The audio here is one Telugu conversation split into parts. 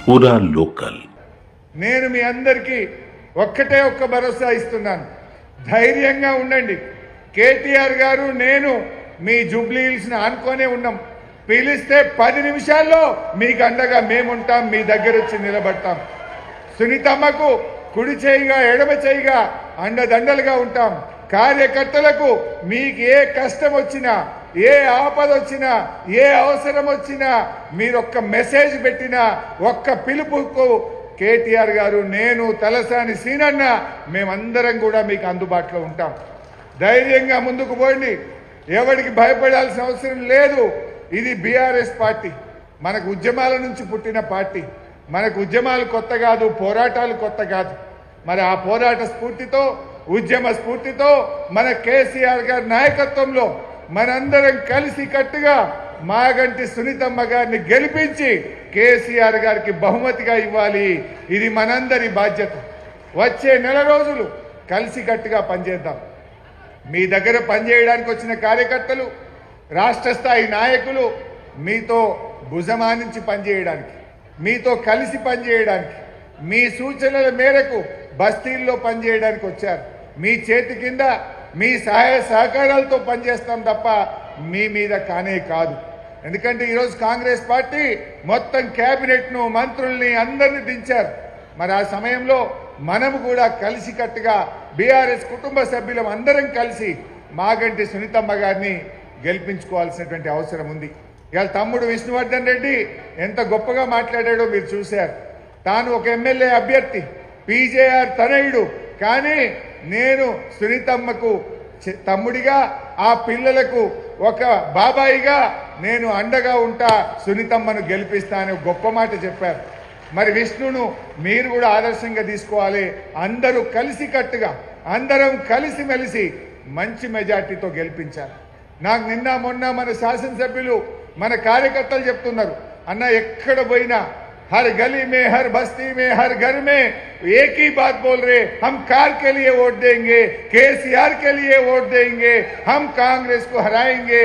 పూరా లోకల్. నేను మీ అందరికీ ఒక్కటే ఒక్క భరోసా ఇస్తున్నాను, ధైర్యంగా ఉండండి. కేటీఆర్ గారు నేను మీ జూబ్లీ హిల్స్ని ఆనుకొనే ఉన్నాం. పిలిస్తే 10 నిమిషాల్లో మీకు అండగా మేముంటాం, మీ దగ్గర వచ్చి నిలబడతాం. సునీతమ్మకు కుడి చేయిగా ఎడమ చేయిగా అండదండలుగా ఉంటాం. కార్యకర్తలకు మీకు ఏ కష్టం వచ్చినా, ఏ ఆపద వచ్చినా, ఏ అవసరం వచ్చినా, మీరు ఒక్క మెసేజ్ పెట్టినా, ఒక్క పిలుపుకు కేటీఆర్ గారు, నేను, తలసాని సీనన్న మేమందరం కూడా మీకు అందుబాటులో ఉంటాం. ధైర్యంగా ముందుకు పోండి, ఎవరికి భయపడాల్సిన అవసరం లేదు. ఇది బీఆర్ఎస్ పార్టీ, మనకు ఉద్యమాల నుంచి పుట్టిన పార్టీ. మనకు ఉద్యమాలు కొత్త కాదు, పోరాటాలు కొత్త కాదు. మరి ఆ పోరాట స్ఫూర్తితో, ఉద్యమ స్ఫూర్తితో మన కేసీఆర్ గారి నాయకత్వంలో మనందరం కలిసి కట్టుగా మాగంటి సునీతమ్మ గారిని గెలిపించి కేసీఆర్ గారికి బహుమతిగా ఇవ్వాలి. ఇది మనందరి బాధ్యత. వచ్చే నెల రోజులు కలిసి కట్టుగా పనిచేద్దాం. మీ దగ్గర పనిచేయడానికి వచ్చిన కార్యకర్తలు, రాష్ట్ర స్థాయి నాయకులు మీతో భుజమానించి పనిచేయడానికి, మీతో కలిసి పనిచేయడానికి, మీ సూచనల మేరకు బస్తీల్లో పనిచేయడానికి వచ్చారు. మీ చేతి కింద మీ సహాయ సహకారాలతో పనిచేస్తాం తప్ప మీ మీద కానే కాదు. ఎందుకంటే ఈరోజు కాంగ్రెస్ పార్టీ మొత్తం క్యాబినెట్ను, మంత్రుల్ని అందరినీ దించారు. మరి ఆ సమయంలో మనము కూడా కలిసికట్టుగా బీఆర్ఎస్ కుటుంబ సభ్యులం అందరం కలిసి మాగంటి సునీతమ్మ గారిని గెలిపించుకోవాల్సినటువంటి అవసరం ఉంది. ఇవాళ తమ్ముడు విష్ణువర్ధన్ రెడ్డి ఎంత గొప్పగా మాట్లాడాడో మీరు చూశారు. తాను ఒక ఎమ్మెల్యే అభ్యర్థి, పీజేఆర్ తనయుడు, కానీ నేను సునీతమ్మకు తమ్ముడిగా, ఆ పిల్లలకు ఒక బాబాయిగా నేను అండగా ఉంటా, సునీతమ్మను గెలిపిస్తా అని గొప్ప మాట చెప్పారు. మరి విష్ణును మీరు కూడా ఆదర్శంగా తీసుకోవాలి. అందరూ కలిసికట్టుగా, అందరం కలిసిమెలిసి మంచి మెజార్టీతో గెలిపించారు. నాకు నిన్న మొన్న మన శాసనసభ్యులు, మన కార్యకర్తలు చెప్తున్నారు, అన్న ఎక్కడ పోయినా हर गली में, हर बस्ती में, हर घर में एक ही बात बोल रहे, हम कार के लिए वोट देंगे, केसीआर के लिए वोट देंगे, हम कांग्रेस को हराएंगे।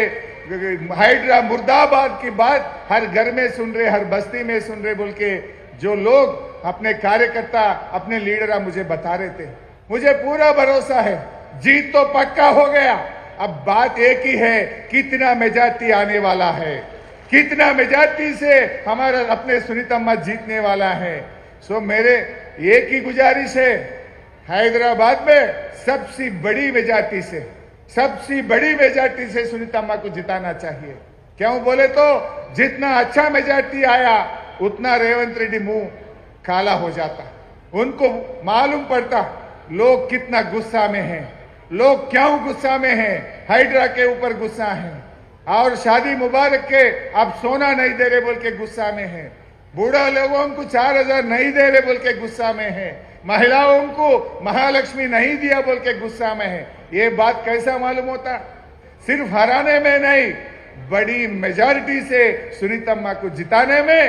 हाइड्रा मुर्दाबाद की बात हर घर में सुन रहे, हर बस्ती में सुन रहे बोल के जो लोग अपने कार्यकर्ता, अपने लीडर मुझे बता रहे थे। मुझे पूरा भरोसा है, जीत तो पक्का हो गया। अब बात एक ही है, कितना मेजॉरिटी आने वाला है, कितना मेजॉरिटी से हमारा अपने सुनीतम्मा जीतने वाला है। सो मेरे एक ही गुजारिश है, हैदराबाद में सबसे बड़ी मेजॉरिटी से, सबसे बड़ी मेजॉरिटी से सुनीतम्मा को जिताना चाहिए। क्यों बोले तो जितना अच्छा मेजॉरिटी आया उतना रेवंत रेड्डी मुंह काला हो जाता, उनको मालूम पड़ता लोग कितना गुस्सा में हैं, लोग क्यों गुस्सा में हैं, हाइड्रा के ऊपर गुस्सा है, और शादी मुबारक के अब सोना नहीं दे रहे बोल के गुस्सा में है, बूढ़ा लोगों को 4000 नहीं दे रहे बोल के गुस्सा में है, महिलाओं को महालक्ष्मी नहीं दिया बोल के गुस्सा में है। ये बात कैसा मालूम होता? सिर्फ हराने में नहीं, बड़ी मेजॉरिटी से सुनीतम्मा को जिताने में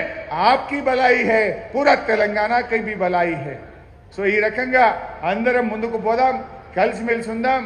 आपकी भलाई है, पूरा तेलंगाना की भी भलाई है। सो ఈ రకంగా అందరం ముందుకు పోదాం, కలిసిమెలిసి ఉందాం.